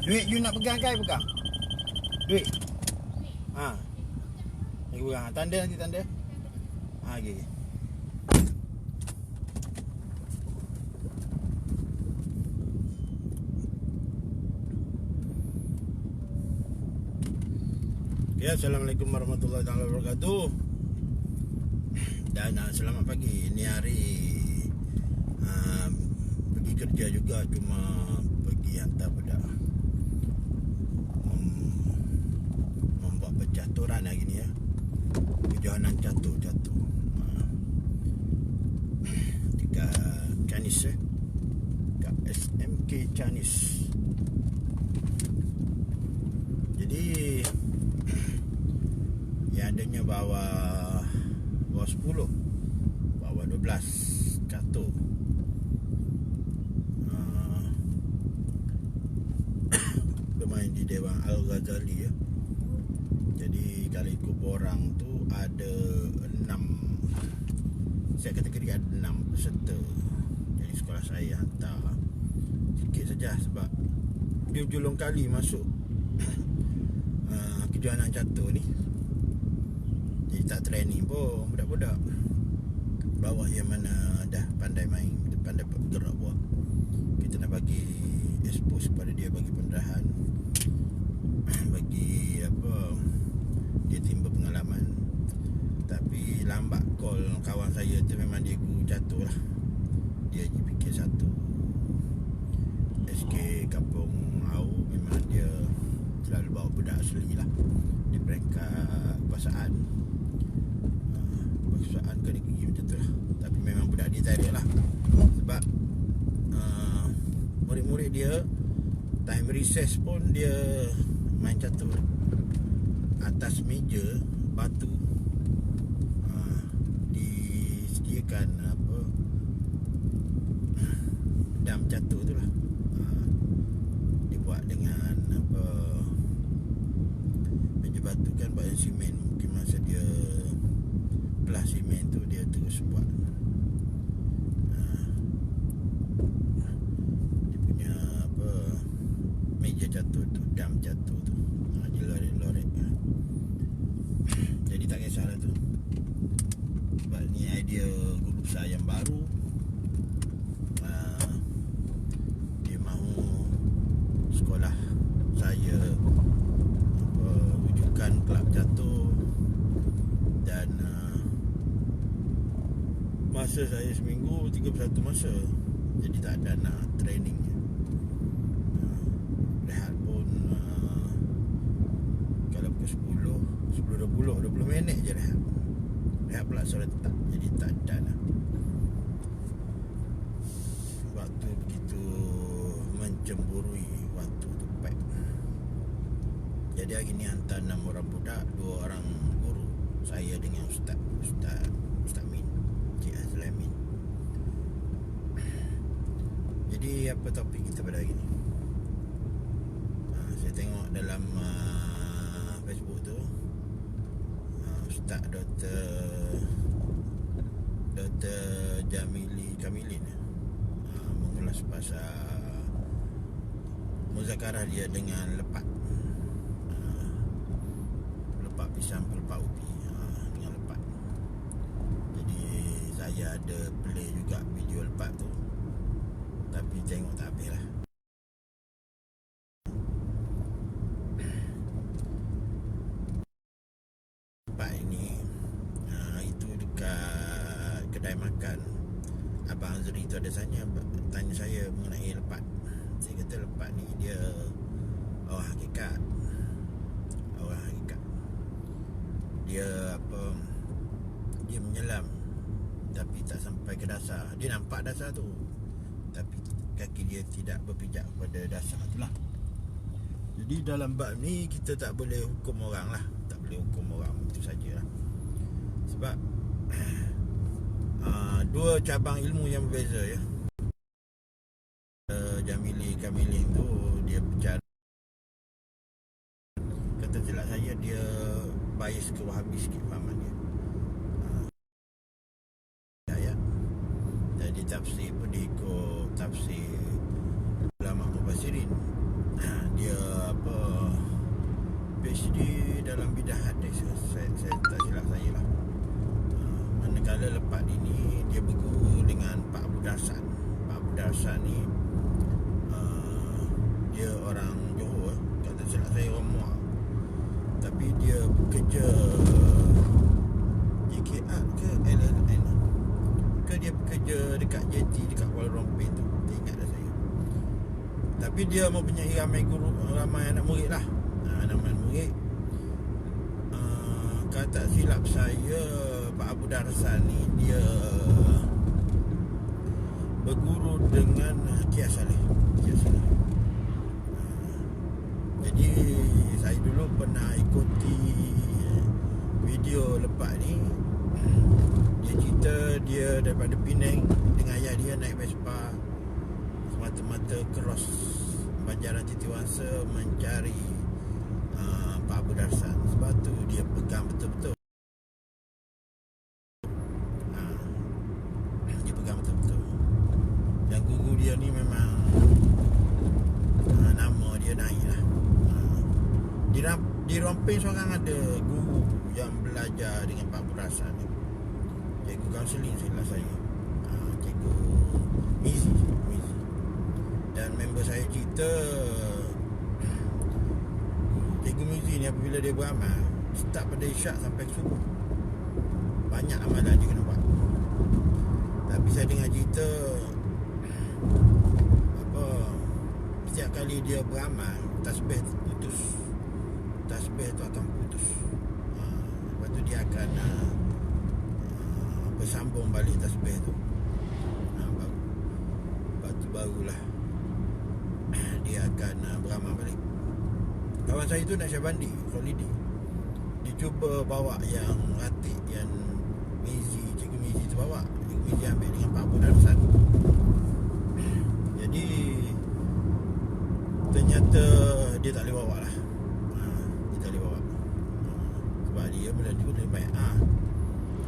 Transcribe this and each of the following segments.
Duit you nak pegang kan pegang. Duit. Ha. Lagi pegang. Tanda nanti tanda. Ha okey. Ya, Assalamualaikum warahmatullahi wabarakatuh. Dan selamat pagi. Ini hari pergi kerja juga, cuma pergi hantar budak membuat percaturan hari ni ya. Kejohanan catur dekat Chinese dekat SMK Chinese. Jadi yang adanya bawa 10, bawa 12 catur. Bermain di Dewan Al-Ghazali ya. Jadi kalau ikut borang tu ada 6. Saya kategori ada 6 peserta. Jadi sekolah saya hantar sikit saja sebab dia julung kali masuk kejohanan catur ni. Jadi tak training pun budak-budak. Bawah yang mana dah pandai main, pandai bergerak buat. Kita nak bagi expose kepada dia, bagi pendarahan, bagi dia timba pengalaman. Tapi lambat call kawan saya tu, memang dia guru catur lah. Dia fikir satu SK Kampung Au, memang dia selalu bawa budak asli lah di peringkat pasaan ke negeri macam tu lah. Tapi memang budak dia tarik lah. Sebab murid-murid dia time recess pun dia main catur atas meja batu. Disediakan dam catur tu lah. Dibuat dengan meja batu kan, buat simen. Mungkin masa dia belah simen tu dia terus buat dia punya meja catur tu, dam catur tu. Dia lorek-lorek. Jadi tak kisahlah tu. Sebab ni idea guru besar yang baru. Dia mahu sekolah saya wujudkan kelab catur. Dan masa saya seminggu 31 masa. Jadi tak ada nak training. Rehat pun kalau pukul 10 20 minit je rehat. Rehat pula sore tetap. Jadi tak ada lah. Waktu begitu mencemburui, waktu tu pack. Jadi hari ni hantar 6 orang budak, 2 orang guru. Saya dengan Ustaz Min, Cik Azlan Min. Jadi apa topik kita pada hari ni? Saya tengok dalam Facebook tu, Ustaz Dr. Jamili Kamilin mengulas pasal muzakarah dia dengan lepat pisang pelepat ubi dengan lepat. Jadi saya ada play juga video lepat tu, tapi tengok tak habis lah. Lepat ini itu dekat kedai makan. Abang Azri tu ada tanya saya mengenai lepat. Saya kata lepat ni dia orang hakikat. Dia dia menyelam tapi tak sampai ke dasar. Dia nampak dasar tu, tapi kaki dia tidak berpijak pada dasar tu lah. Jadi dalam bab ni kita tak boleh hukum orang lah. Tak boleh hukum orang itu sajalah. Sebab dua cabang ilmu yang berbeza ya. Jamili Kamilin tu dia bercara, kata silap saya, dia bias ke Wahabi sikit fahaman dia. Ayat. Jadi tafsir pun dia ikut tafsir ulama mufassirin. Dia Darsan ni dia orang Johor, kata silap saya orang Muar, tapi dia bekerja JKR ke LLN ke, dia bekerja dekat JT dekat Kuala Lumpur tu, tak ingat dah saya. Tapi dia mempunyai ramai guru, ramai anak murid lah. Anak murid, kata silap saya Pak Abu Darsan ni dia berguru dengan Kia Saleh. Jadi saya dulu pernah ikuti video lepas ni. Dia cerita dia daripada Penang dengan ayah dia naik Vespa semata-mata cross Banjaran Titiwangsa mencari Pak Abu Darsan. Sebab tu dia pegang betul-betul. Dia pegang betul-betul. Dan guru dia ni memang nama dia naik lah. Di Rompeng seorang ada guru yang belajar dengan Pak Abu Darsan ni, cikgu kaunseling silap saya, cikgu Mizi. Dan member saya cerita cikgu Mizi ni apabila dia beramal, start pada isyak sampai subuh, banyak amalan dia kena buat. Tapi saya dengar cerita setiap kali dia beramal, tasbih putus. Tasbih tu akan putus. Lepas tu dia akan bersambung balik tasbih tu. Lepas tu barulah dia akan beramal balik. Kawan saya tu nak Syabandi holiday, dia cuba bawa yang ratik, yang cikgu Mizi tu bawa. Cikgu Mizi ambil dengan Pak Abu Darsan. Jadi ternyata dia tak boleh bawa lah. Dia tak boleh bawa. Sebab dia mula dulu dia baik.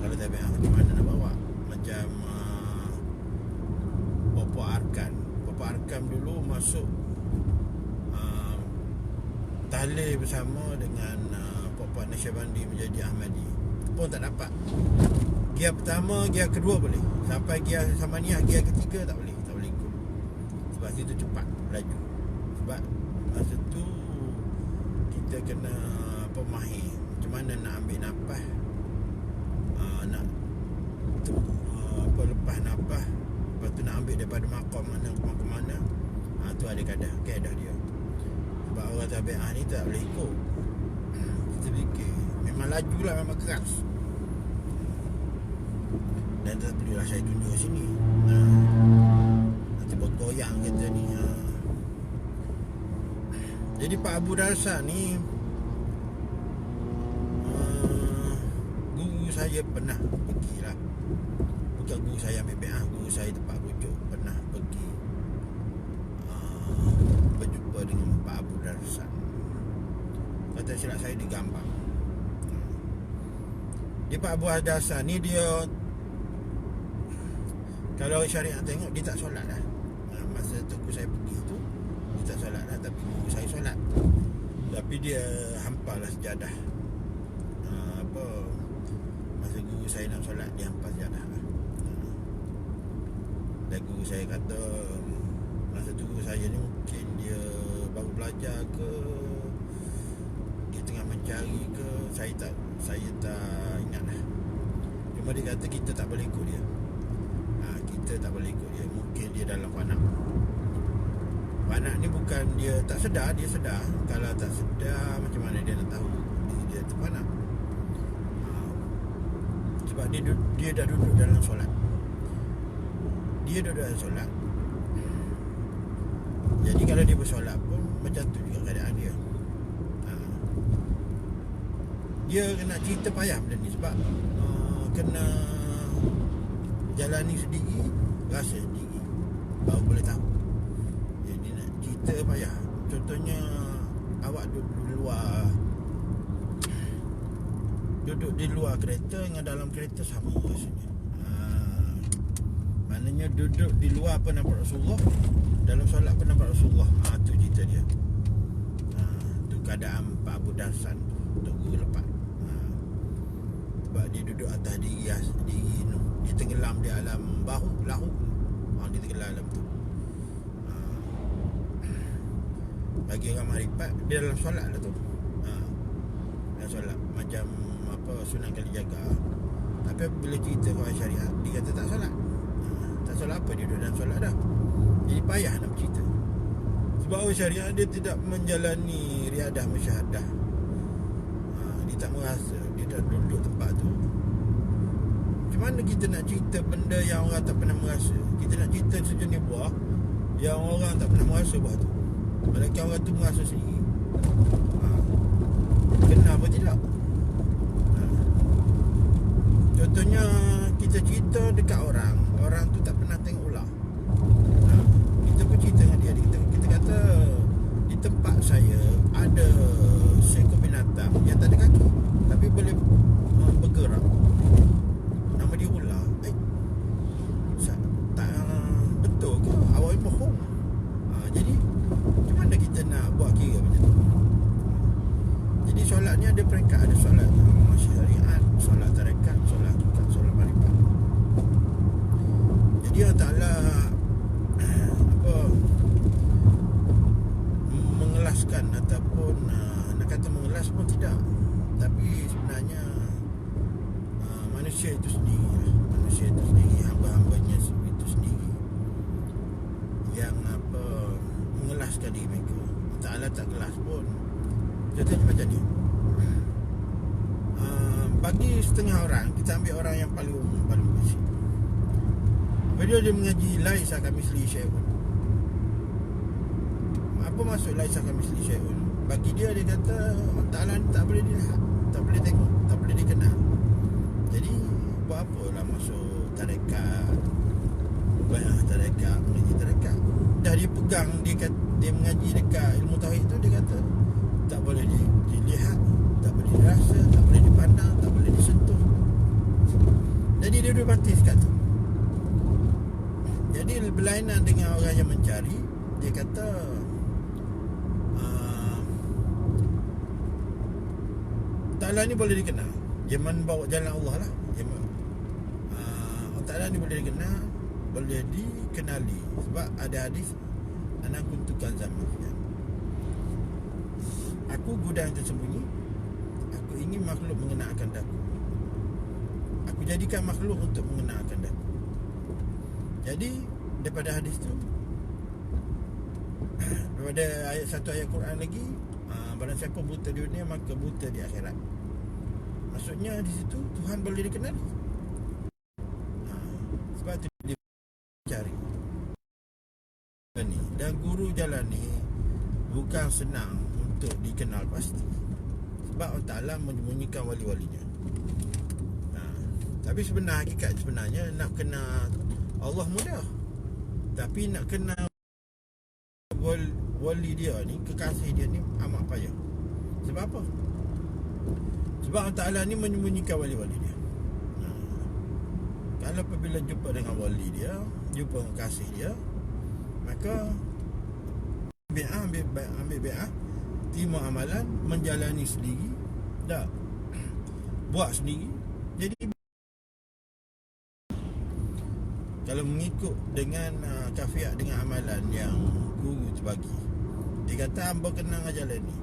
Kalau tak baik, macam mana nak bawa? Macam Bapak Arkan. Bapak Arkan dulu masuk tahlil bersama dengan Bapak Nasyabandi menjadi Ahmadi, pun tak dapat. Gear pertama, gear kedua boleh. Sampai gear Samaniyah, gear ketiga tak boleh ikut. Sebab situ cepat laju. Sebab masa tu kita kena pemahir macam mana nak ambil nafas, nak lepas nafas, lepas tu nak ambil daripada makam mana ke makam mana. Tu ada kaedah dia. Sebab orang tabi'ah ni tak boleh ikut. Kita fikir memang laju lah, memang keras. Dan tak perlulah saya tunjuk kat sini, nanti bergoyang kita ni. Jadi Pak Abu Darsan ni guru saya pernah pergi lah. Bukan guru saya ambil bi'ah, guru saya tempat rujuk pernah pergi berjumpa dengan Pak Abu Darsan. Kata silap saya di Gambang. Di Pak Abu Darsan ni dia, kalau syariat tengok, dia tak solat lah. Masa tu saya pergi tu, dia tak solat lah. Tapi guru saya solat. Tapi dia hampar lah sejadah. Masa guru saya nak solat, dia hampar sejadah lah. Dan guru saya kata, masa tu guru saya ni mungkin dia baru belajar ke, dia tengah mencari ke, saya tak ingat lah. Cuma dia kata kita tak boleh ikut dia. Kita tak boleh ikut dia. Mungkin dia dalam panak. Panak ni bukan dia tak sedar, dia sedar. Kalau tak sedar, macam mana dia nak tahu dia terpanak? Sebab dia dah duduk dalam solat. Dia duduk dalam solat. Jadi kalau dia bersolat pun macam tu juga keadaan dia. Dia kena cerita payah benda ni. Sebab kena jalani sendiri, rasa sendiri, baru boleh tahu. Jadi nak cerita payah. Contohnya awak duduk di luar kereta dengan dalam kereta sama rasanya. Maknanya duduk di luar pun nampak Rasulullah, dalam solat pun nampak Rasulullah. Tu cerita dia. Tu keadaan Pak Abu Darsan tu, guru lepas. Sebab dia duduk atas diri dia tenggelam di alam lahu. Dia tenggelam alam tu. Bagi orang makrifat, dia dalam solat lah tu. Dalam solat macam apa Sunan Kalijaga. Tapi bila cerita kawan syariat, dia kata tak solat. Tak solat apa, dia duduk dalam solat dah. Jadi payah nak bercerita. Sebab orang syariat dia tidak menjalani riadah musyahadah. Dia tak merasa, dia dah duduk tempat tu. Macam mana kita nak cerita benda yang orang tak pernah merasa? Kita nak cerita sejenis buah yang orang tak pernah merasa buah tu. Malaikat orang tu merasa sendiri. Kena apa tidak? Contohnya kita cerita dekat orang, orang tu tak pernah tengok ular. Kita pun cerita dengan dia. Kita kata di tempat saya ada seekor binatang yang tak ada kaki tapi boleh bergerak. Nama dia ular. Tak betul ke? Awak bohong. Jadi macam mana kita nak buat kira macam tu? Jadi solat ni ada peringkat. Ada solat syariat, solat tarekat, solat hakikat, solat marifat. Jadi Allah Ta'ala mengelaskan ataupun nak kata mengelas pun tidak, tapi sebenarnya manusia itu sendiri, hamba-hambanya itu sendiri yang mengelaskan diri mereka. Allah Ta'ala tak kelas pun. Contohnya macam ni, bagi setengah orang, kita ambil orang yang paling umum, paling basic. Bila dia mengaji laisa kamislihi syai'un. Apa maksud laisa kamislihi syai'un? Bagi dia kata Allah Ta'ala ni tak boleh dilihat, tak boleh tengok, tak boleh dikenal. Jadi buat apalah masuk tarekat, mengaji tarekat. Dah dia pegang, dia mengaji dekat ilmu tauhid tu, dia kata tak boleh dilihat, tak boleh dirasa, tak boleh dipandang, tak boleh disentuh. Jadi dia duduk batis kat tu. Jadi berlainan dengan orang yang mencari, dia kata Ta'ala ni boleh dikenal. Dia membawa jalan Allah lah. Ta'ala ni boleh dikenal, boleh dikenali. Sebab ada hadis, ana kuntukan zaman. Aku gudang tersembunyi. Aku ingin makhluk mengenalkan daku. Aku jadikan makhluk untuk mengenalkan daku. Jadi daripada hadis tu, daripada satu ayat Quran lagi, barang siapa buta di dunia maka buta di akhirat. Maksudnya di situ Tuhan boleh dikenali. Sebab tu dia cari. Dan guru jalan ni bukan senang untuk dikenal pasti. Sebab Allah Ta'ala menyembunyikan wali-walinya. Tapi hakikat sebenarnya nak kenal Allah mudah. Tapi nak kenal wali dia ni, kekasih dia ni amat payah. Sebab apa? Sebab Allah Ta'ala ni menyembunyikan wali-wali dia. Kalau apabila jumpa dengan wali dia, jumpa dengan kasih dia, maka ambil bi'ah, terima amalan, menjalani sendiri, dah buat sendiri. Jadi kalau mengikut dengan kafiat dengan amalan yang guru terbagi, dia kata hamba kena jalan ni,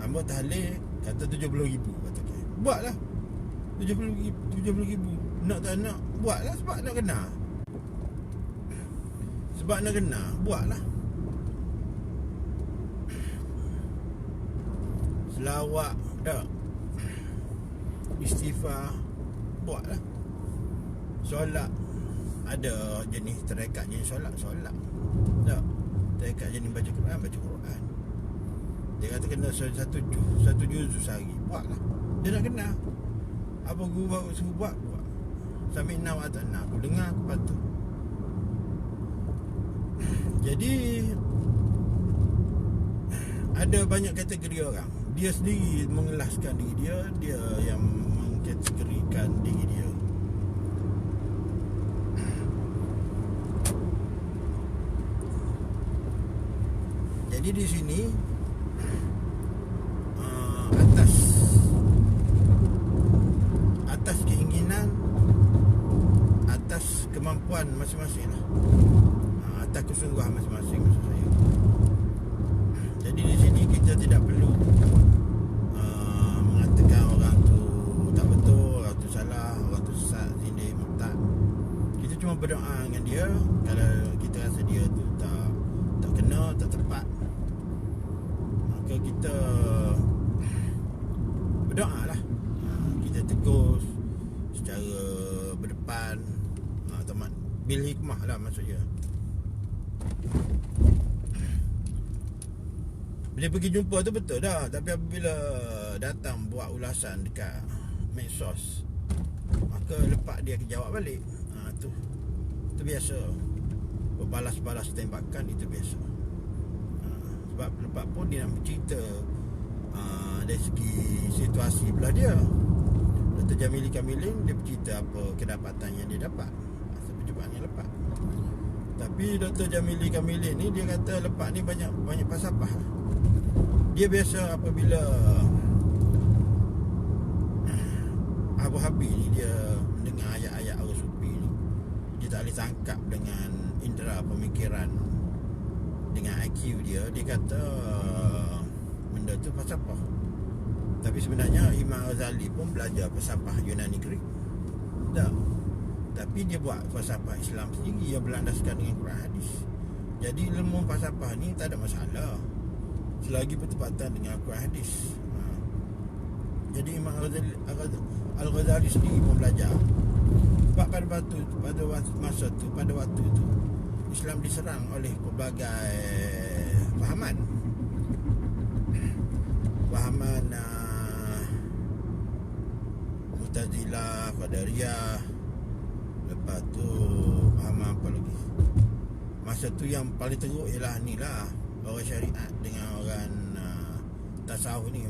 hamba tahlil kata 70,000, kata okay, buatlah 70,000. Nak tak nak buatlah, sebab nak kena, buatlah. Selawat dah, istighfar buatlah. Solat ada jenis tarekat, jenis solat tak. Tarekat jenis baca Quran. Dia kata kena satu juz sehari, buatlah. Dia nak kena apa guru baru suruh buat. Sami'na wa ata'na, aku dengar, aku patuh. Jadi ada banyak kategori orang. Dia sendiri mengelaskan diri dia, dia yang mengkategorikan diri dia. Jadi di sini atas keinginan, atas kemampuan masing-masing lah, atas kesungguhan masing-masing, maksud saya. Jadi kita tidak perlu mengatakan orang tu tak betul, orang tu salah, orang tu sesat, zindik, murtad. Kita cuma berdoa dengan dia. Kalau kita rasa dia tu tak kena, tak tepat, maka kita berdoa lah. Kita tegur secara berdepan, bil hikmah lah maksudnya. Bila pergi jumpa tu betul dah, tapi apabila datang buat ulasan dekat medsos, maka lepas dia jawab balik. Tu biasa. Berbalas-balas tembakan itu biasa. Sebab lepas pun dia nak bercerita dari segi situasi belah dia. Dr. Jamili Kamilin dia bercerita apa kedapatan yang dia dapat masa percubaan yang lepas. Tapi Dr. Jamili Kamilin ni dia kata lepas ni banyak falsafah. Dia biasa apabila Abu Habib ni dia mendengar ayat-ayat Al-Sufi ni, dia tak boleh tangkap dengan indera pemikiran, dengan IQ dia kata benda tu falsafah. Tapi sebenarnya Imam Ghazali pun belajar falsafah Yunani Greek. Tak. Tapi dia buat falsafah Islam sendiri yang berlandaskan dengan Quran hadis. Jadi ilmu falsafah ni tak ada masalah selagi bertepatan dengan Quran hadis. Jadi Imam Al-Ghazali sendiri pun belajar. Sebab pada waktu itu Islam diserang oleh pelbagai fahaman Mu'tazilah, Qadariyah, lepas tu fahaman apa lagi. Masa tu yang paling teruk ialah ni lah, orang syariat dengan orang tasawuf ni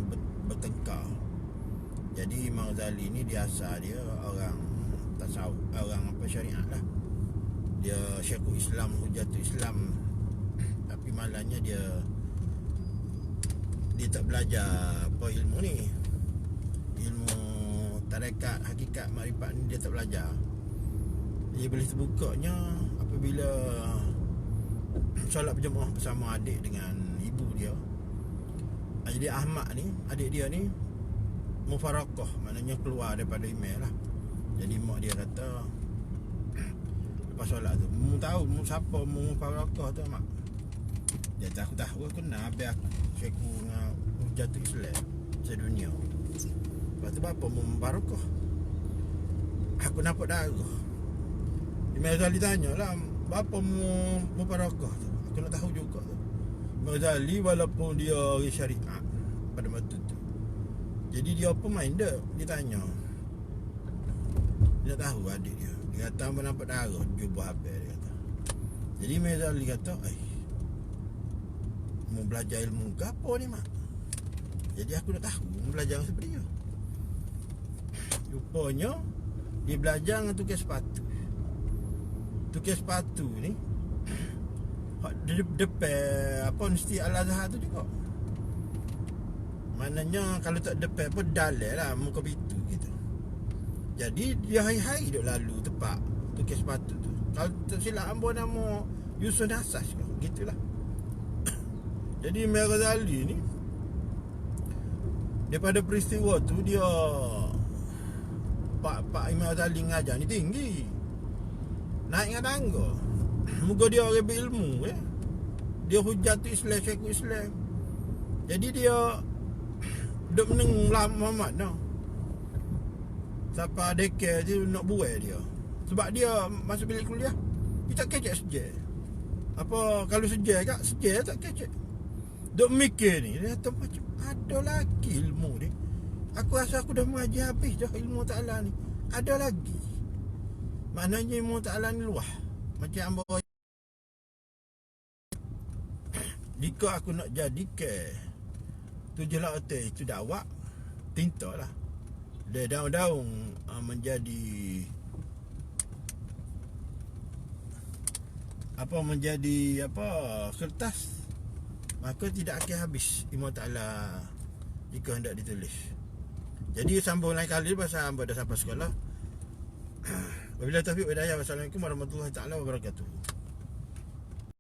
bertengkar. Jadi Imam Ghazali ni dia asal dia orang tasawuf, orang syariat lah. Dia Syekhul Islam, Hujatul Islam. Tapi malangnya dia tak belajar apa ilmu ni. Ilmu tarekat, hakikat, makrifat ni dia tak belajar. Dia boleh terbukanya apabila solat berjemaah bersama adik dengan ibu dia. Jadi Ahmad ni, adik dia ni mufarakah, maknanya keluar daripada email lah. Jadi mak dia kata lepas solat tu, mu tahu mu siapa mu mufarakah tu mak? Dia kata aku kenal habis aku Syekhul dengan Hujatul Islam sedunia. Lepas tu apa mu mufarakah? Aku nampak darah. Imam Ghazali tanya lah, apa mu mufarakah tu? Aku nak tahu juga tu. Imam Ghazali walaupun dia orang syariat pada waktu tu, jadi dia apa main dia tanya. Dia tahu adik dia. Dia kata apa nampak darah jubah habis dia kata. Jadi Imam Ghazali kata, mau belajar ilmu ke apa ni mak? Jadi aku nak tahu mau belajar seperti dia. Rupanya dia belajar dengan tukar sepatu. Tukar sepatu ni depan apa Universiti Al-Azhar tu juga. Maknanya kalau tak depan apa dalil lah muka pintu gitu. Jadi dia hari-hari duk lalu tepat tukar sepatu tu. Kalau tak silap ambo nama Yusuf Nasas ke, gitulah. Jadi Imam Ghazali ni daripada peristiwa tu dia Pak Imam Ghazali ngajar ni tinggi. Naik dengan tangga. Muka dia orang berilmu Dia Hujatul Islam, Syekhul Islam. Jadi dia duk meneng Muhammad dah. Siapa dekar je nak buai dia. Sebab dia masuk bilik kuliah, dia tak kecek sejak. Apa kalau sejak tak kecek. Duk mikir ni, dia kata macam ada lagi ilmu ni. Aku rasa aku dah mengaji habis dah ilmu Ta'ala ni. Ada lagi. Maknanya ilmu Ta'ala ni luah. Macam ambo. Jika aku nak jadi ke 7 hotel itu dakwah, tinta lah. Dia daun-daun menjadi kertas, maka tidak akan habis ilmu Ta'ala jika hendak ditulis. Jadi sambung lain kali pasal hamba dah sampai sekolah. Wabillahi taufiq wal hidayah. Wassalamualaikum warahmatullahi taala wabarakatuh.